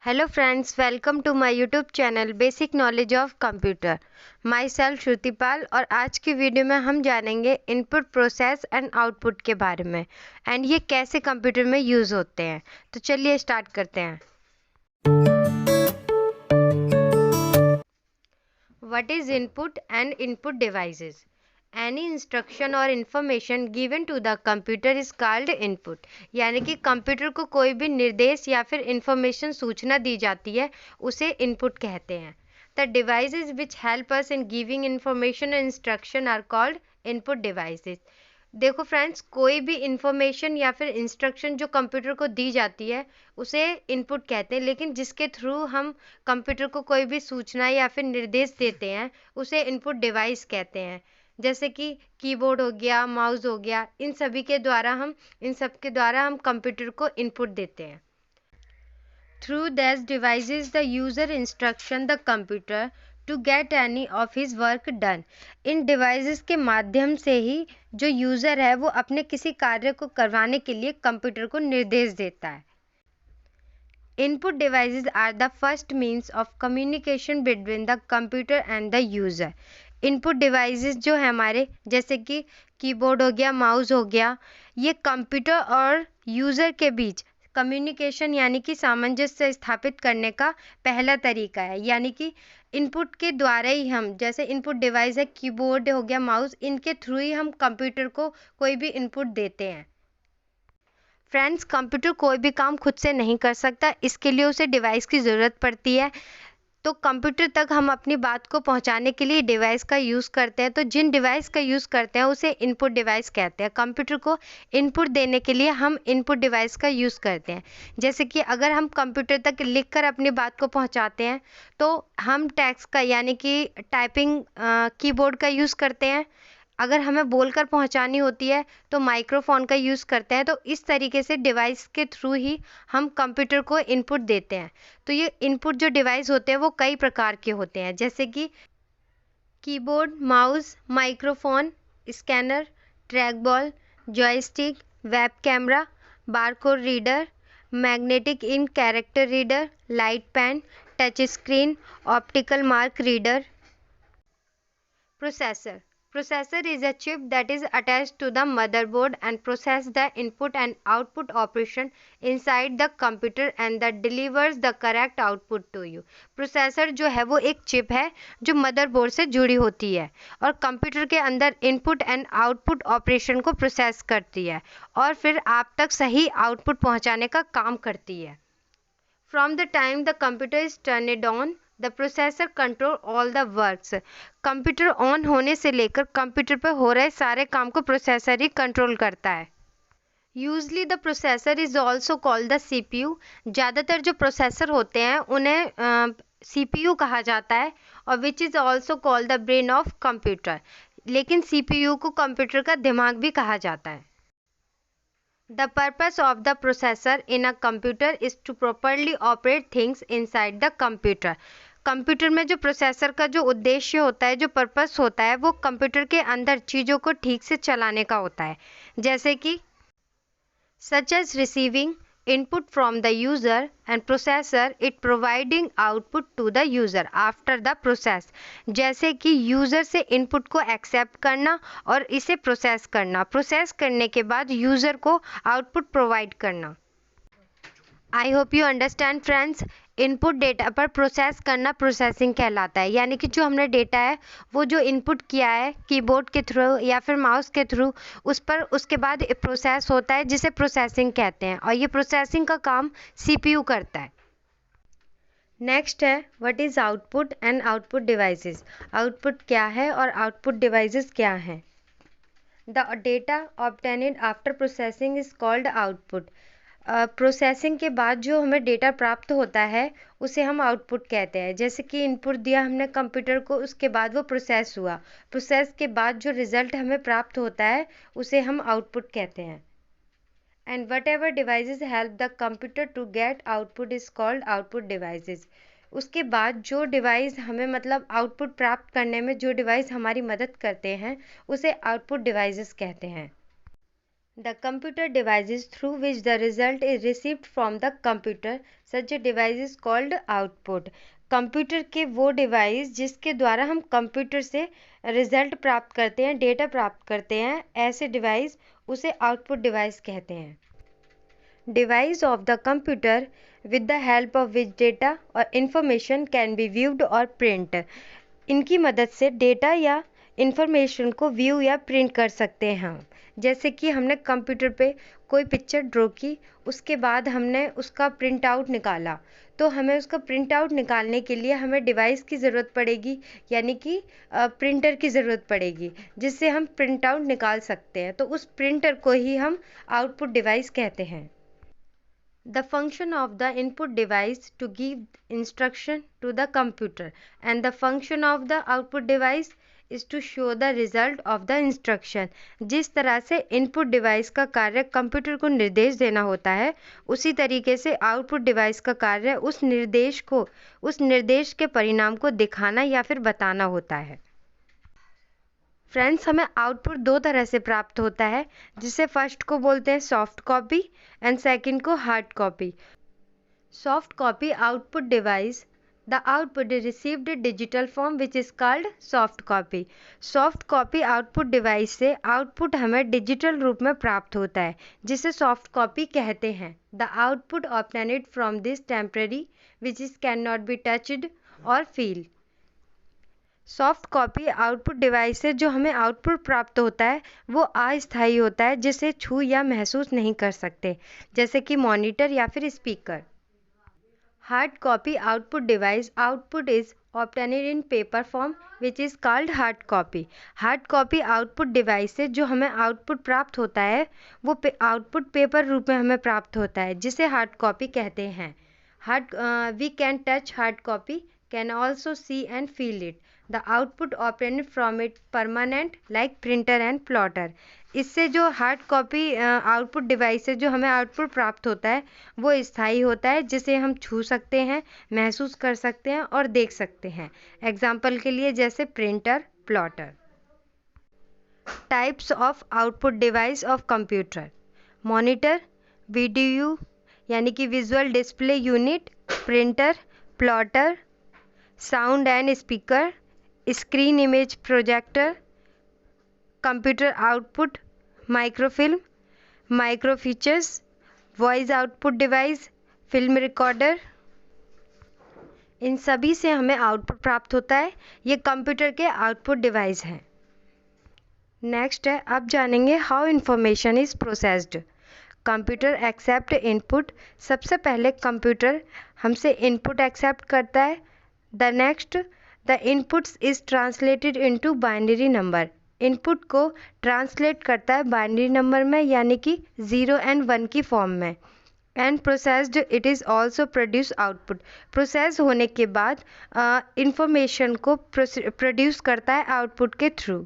Hello friends, welcome to my YouTube channel Basic Knowledge of Computer. Myself श्रुतिपाल और आज की video में हम जानेंगे इनपुट प्रोसेस एंड आउटपुट के बारे में एंड ये कैसे कंप्यूटर में यूज़ होते हैं। तो चलिए स्टार्ट करते हैं। What is input and input devices? Any instruction or information given to the computer is called input। यानी कि कंप्यूटर को कोई भी निर्देश या फिर इंफॉर्मेशन सूचना दी जाती है उसे इनपुट कहते हैं। The devices which help us in giving information and instruction are called input devices। देखो फ्रेंड्स, कोई भी इंफॉर्मेशन या फिर इंस्ट्रक्शन जो कंप्यूटर को दी जाती है उसे इनपुट कहते हैं, लेकिन जिसके थ्रू हम कंप्यूटर को कोई भी सूचना या फिर निर्देश देते हैं उसे इनपुट डिवाइस कहते हैं। जैसे कि कीबोर्ड हो गया, माउस हो गया, इन सब के द्वारा हम कंप्यूटर को इनपुट देते हैं। Through this devices the user instruction the computer to get any of his work done. इन डिवाइसेस के माध्यम से ही जो यूज़र है वो अपने किसी कार्य को करवाने के लिए कंप्यूटर को निर्देश देता है। Input devices are the first means of communication between the computer and the user. Input devices जो है हमारे, जैसे कि कीबोर्ड हो गया, माउस हो गया, ये कंप्यूटर और यूज़र के बीच कम्युनिकेशन यानी कि सामंजस्य स्थापित करने का पहला तरीका है। यानी कि इनपुट के द्वारा ही हम, जैसे इनपुट डिवाइस है कीबोर्ड हो गया, माउस, इनके थ्रू ही हम कंप्यूटर को कोई भी इनपुट देते हैं। फ्रेंड्स, कंप्यूटर कोई भी काम खुद से नहीं कर सकता, इसके लिए उसे डिवाइस की ज़रूरत पड़ती है। तो कंप्यूटर तक हम अपनी बात को पहुंचाने के लिए डिवाइस का यूज़ करते हैं। तो जिन डिवाइस का यूज़ करते हैं उसे इनपुट डिवाइस कहते हैं। कंप्यूटर को इनपुट देने के लिए हम इनपुट डिवाइस का यूज़ करते हैं। जैसे कि अगर हम कंप्यूटर तक लिखकर अपनी बात को पहुंचाते हैं तो हम टेक्स्ट का यानी कि टाइपिंग कीबोर्ड का यूज़ करते हैं। अगर हमें बोलकर पहुंचानी होती है तो माइक्रोफोन का यूज़ करते हैं। तो इस तरीके से डिवाइस के थ्रू ही हम कंप्यूटर को इनपुट देते हैं। तो ये इनपुट जो डिवाइस होते हैं वो कई प्रकार के होते हैं, जैसे कि keyboard, mouse, microphone, scanner, track ball, joystick, web camera, barcode reader, magnetic ink character reader, light pen, touch screen, optical mark reader. Processor. Processor is a chip that is attached to the motherboard and process the input and output operation inside the computer and that delivers the correct output to you। Processor जो है वो एक chip है जो motherboard से जुड़ी होती है और कंप्यूटर के अंदर इनपुट एंड आउटपुट ऑपरेशन को प्रोसेस करती है और फिर आप तक सही आउटपुट पहुंचाने का काम करती है। From the time the computer is turned on, the processor control all the works। Computer on होने से लेकर कंप्यूटर पर हो रहे सारे काम को प्रोसेसर ही कंट्रोल करता है। Usually the processor is also called the CPU। ज़्यादातर जो प्रोसेसर होते हैं उन्हें CPU कहा जाता है और which is also called the brain of computer. लेकिन CPU को कंप्यूटर का दिमाग भी कहा जाता है। The purpose of the processor in a computer is to properly operate things inside the computer। Computer में जो प्रोसेसर का जो उद्देश्य होता है, जो पर्पस होता है, वो कंप्यूटर के अंदर चीज़ों को ठीक से चलाने का होता है। जैसे कि such as receiving input from the user and processor it providing output to the user after the process। जैसे कि यूज़र से इनपुट को एक्सेप्ट करना और इसे प्रोसेस करने के बाद यूज़र को आउटपुट प्रोवाइड करना। I hope you understand friends. Input data पर प्रोसेस करना प्रोसेसिंग कहलाता है। यानी कि जो हमने डेटा है वो जो इनपुट किया है कीबोर्ड के थ्रू या फिर माउस के थ्रू, उस पर उसके बाद प्रोसेस होता है जिसे प्रोसेसिंग कहते हैं और ये प्रोसेसिंग का काम CPU करता है। नेक्स्ट है what is output and output devices. Output क्या है और आउटपुट डिवाइसेस क्या हैं। The data obtained after processing is called output. Processing के बाद जो हमें डेटा प्राप्त होता है उसे हम आउटपुट कहते हैं। जैसे कि इनपुट दिया हमने कंप्यूटर को, उसके बाद वो प्रोसेस हुआ, प्रोसेस के बाद जो रिज़ल्ट हमें प्राप्त होता है उसे हम आउटपुट कहते हैं। And whatever devices help the computer to get output is called output devices. उसके बाद जो डिवाइस हमें मतलब आउटपुट प्राप्त करने में जो डिवाइस हमारी मदद करते हैं उसे आउटपुट डिवाइसेस कहते हैं। The computer devices through which the result is received from the computer, such a device is called output. Computer के वो डिवाइस जिसके द्वारा हम कंप्यूटर से रिजल्ट प्राप्त करते हैं, डेटा प्राप्त करते हैं, ऐसे डिवाइस उसे आउटपुट डिवाइस कहते हैं. Device of the computer with the help of which data or information can be viewed or print. इनकी मदद से डेटा या इंफॉर्मेशन को व्यू या प्रिंट कर सकते हैं हम. जैसे कि हमने कंप्यूटर पे कोई पिक्चर ड्रॉ की, उसके बाद हमने उसका प्रिंट आउट निकाला, तो हमें उसका प्रिंट आउट निकालने के लिए हमें डिवाइस की ज़रूरत पड़ेगी, यानी कि प्रिंटर की ज़रूरत पड़ेगी जिससे हम प्रिंट आउट निकाल सकते हैं. तो उस प्रिंटर को ही हम आउटपुट डिवाइस कहते हैं. The function of the input device to give instruction to the computer and the function of the output device is to show the result of the instruction. जिस तरह से इनपुट डिवाइस का कार्य computer को निर्देश देना होता है, उसी तरीके से आउटपुट डिवाइस का कार्य उस निर्देश के परिणाम को दिखाना या फिर बताना होता है. फ्रेंड्स, हमें आउटपुट दो तरह से प्राप्त होता है, जिसे फर्स्ट को बोलते हैं सॉफ्ट कॉपी एंड सेकंड को hard copy. Soft copy output device, the output is received in digital form which is called soft copy. Soft copy output device से आउटपुट हमें डिजिटल रूप में प्राप्त होता है, जिसे सॉफ्ट कॉपी कहते हैं. The output obtained from this temporary which is can not be touched और feel. Soft copy output device से जो हमें आउटपुट प्राप्त होता है वो अस्थायी होता है, जिसे छू या महसूस नहीं कर सकते, जैसे कि मॉनिटर या फिर speaker. Hard copy output device, output is obtained in paper form which is called hard copy. Hard copy output device से जो हमें आउटपुट प्राप्त होता है वो आउटपुट पेपर रूप में हमें प्राप्त होता है, जिसे हार्ड कॉपी कहते हैं. We can touch hard copy, can also see and feel it. The output obtained from it permanent like printer and plotter. इससे जो हार्ड कॉपी आउटपुट डिवाइस से जो हमें आउटपुट प्राप्त होता है वो स्थायी होता है, जिसे हम छू सकते हैं, महसूस कर सकते हैं और देख सकते हैं. एग्जाम्पल के लिए जैसे printer, plotter. Types of output device of computer. Monitor, VDU यानी कि visual display unit, printer, plotter, sound and speaker, screen image projector, computer output, microfilm, micro features, voice output device, film recorder. इन सभी से हमें output प्राप्त होता है. ये कंप्यूटर के आउटपुट डिवाइस हैं. नेक्स्ट है, अब जानेंगे how information is processed. Computer accept input. सबसे पहले कंप्यूटर हमसे इनपुट एक्सेप्ट करता है. The next, the inputs is translated into binary number. Input को ट्रांसलेट करता है बाइनरी नंबर में, यानी कि 0 and 1 की फॉर्म में. And processed it is also produce output. Process होने के बाद इंफॉर्मेशन को प्रोड्यूस करता है आउटपुट के थ्रू.